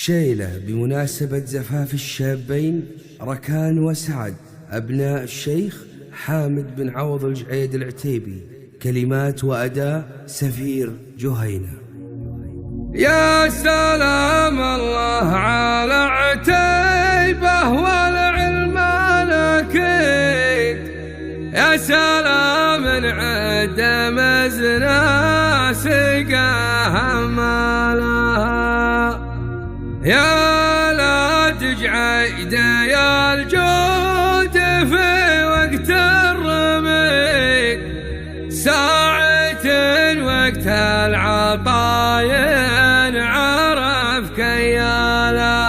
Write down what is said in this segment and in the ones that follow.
شيلة بمناسبة زفاف الشابين ركان وسعد أبناء الشيخ حامد بن عوض الجعيد العتيبي. كلمات وأداء سفير جهينة. يا سلام الله على عتيبة والعلم الأكيد، يا سلام عد مزنا سقاها مالها، يا لا تجعيد يا الجود في وقت الرميد، ساعة وقت العطاين عرف كيالها.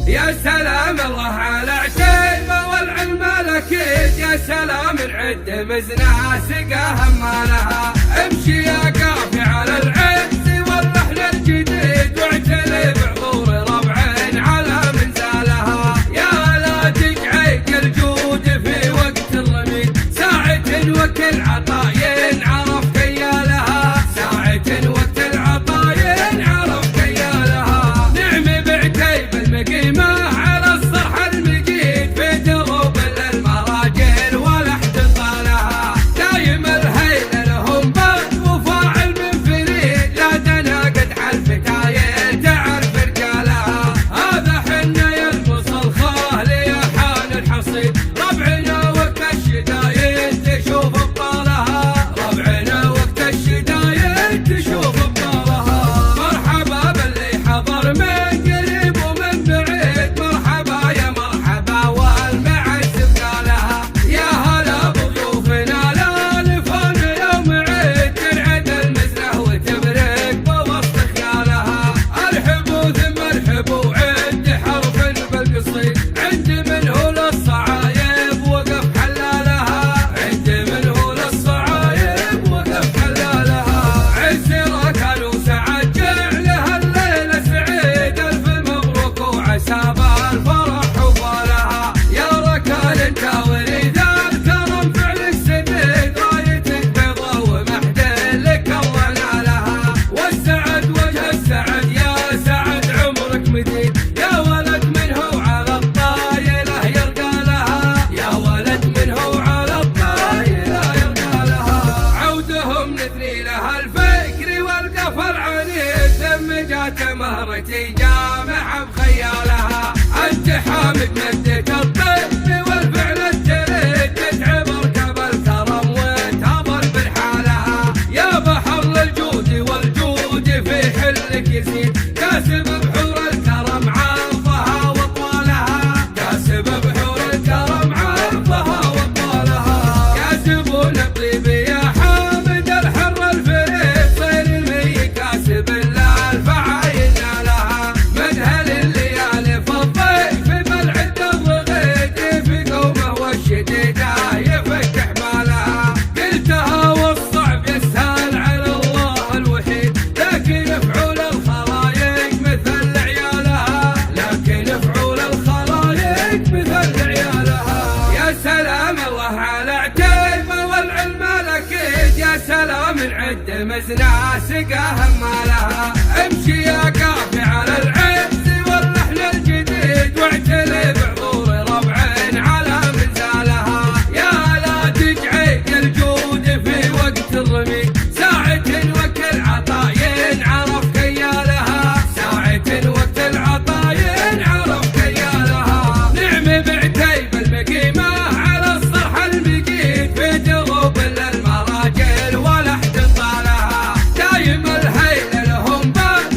يا سلام الله على عتيبة والعلم الأكيد، يا سلام العد مزنا سقاها مالها، امشي يا قافي على العز والرحل الجديد، واعتلي بعذور ربعين على منزالها، يا لا تجعيد الجود في وقت الرميد، ساعة وكل عطاين عرف كيالها، ساعة وقت العطاين عرف كيالها. نعم بعتيبة المقيمة على الصرح المجيد، في دروب المراجل ولا احتضالها، دايم الهيل لهم بط وفاعل من فريد، لا دنا قد حالفتاين تعرف رجالها، هذا حنا يلبس الخال يا حان الحصيد، ربعنا وقت الشدايد تشوف ابطالها، ربعنا وقت الشدايد تشوف ابطالها. مرحبا باللي حضر من قريب ومن بعيد، مرحبا يا مرحبا والمعز بقالها، يا هلا بضيوفنا الالفان يوم عيد، تنعد المزرعه وتبرق بوسط خيالها، ارحبوا ثم ارحبوا عند حرف بالقصيد، عند من هو للصعايب وقف حلالها، عند من هو للصعايب وقف حلالها. عز ركان وسعد جعلها الليله سعيد، الف مبروك وعسى بالفرح وبالها، يا ركان انت وليد الكرم فعلك سديد، رايتك بيضا ومحدين لك الله نالها، والسعد وجه السعد يا سعد عمرك مديد، يا ولد من هو على الطايله يرقى لها، يا ولد من هو على الطايله يرقى لها. عودهم نثني لها الفكر والقفل عنيد، ثم جات مهرتي جامعه بخيالها، انت حامد مدت الطب والفعل الجليد، تتعب ركب الكرم وتظل بالحالها، يا بحر للجود والجود في حلك يزيد، كاسب بحور الكرم عرضها وطوالها، كاسب بحور الكرم عرضها وطوالها. يا زبون الطيب يا حامد الحر الفريد، صير المي كاسب الفعاين لها، مدهل الليالي في الضيف بالعد الرغيد، في قومه والشديده يفتح مالها، قلتها والصعب يسهل على الله الوحيد، لكن فعول الخلايق مثل عيالها، لكن فعول الخلايق مثل عيالها. يا سلام الله على عتيبة والعلم الأكيد، يا سلام العد مزنا سقاها مالها، امشي يا قافي على العز والرحل الجديد، واعتلي بعذور ربعين على منزالها، يا لا تجعيد الجود في وقت الرميد، ساعة وكل عطاين عرف كيالها، ساعة وقت العطاين عرف كيالها. نعم بعتيبة المقيمة على الصرح المجيد، في دروب المراجل ولا احتضالها، دايم الهيل لهم بط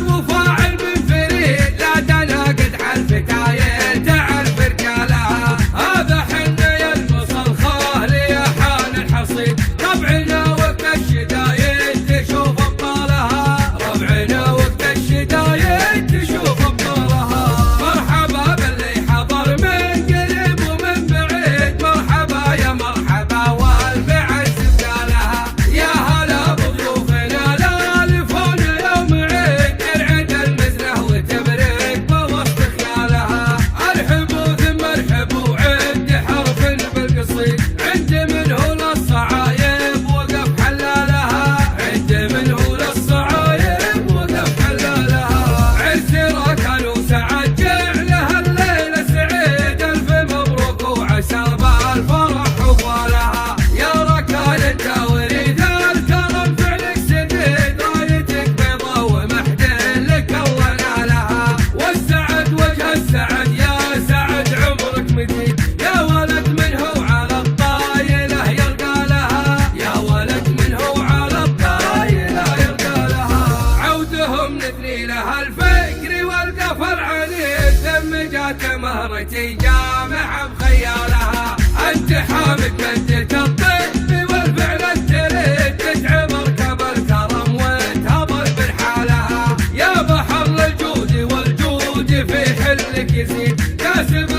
تثني لها الفكر والقفل عنيد، ثم جات مهرتي جامعة بخيالها. أنت حامد بنتك الطيب والفعل التريد، تتعبر كبر الكرم وتهبر برحالها. يا بحر الجود والجود في حلك يزيد، كاسب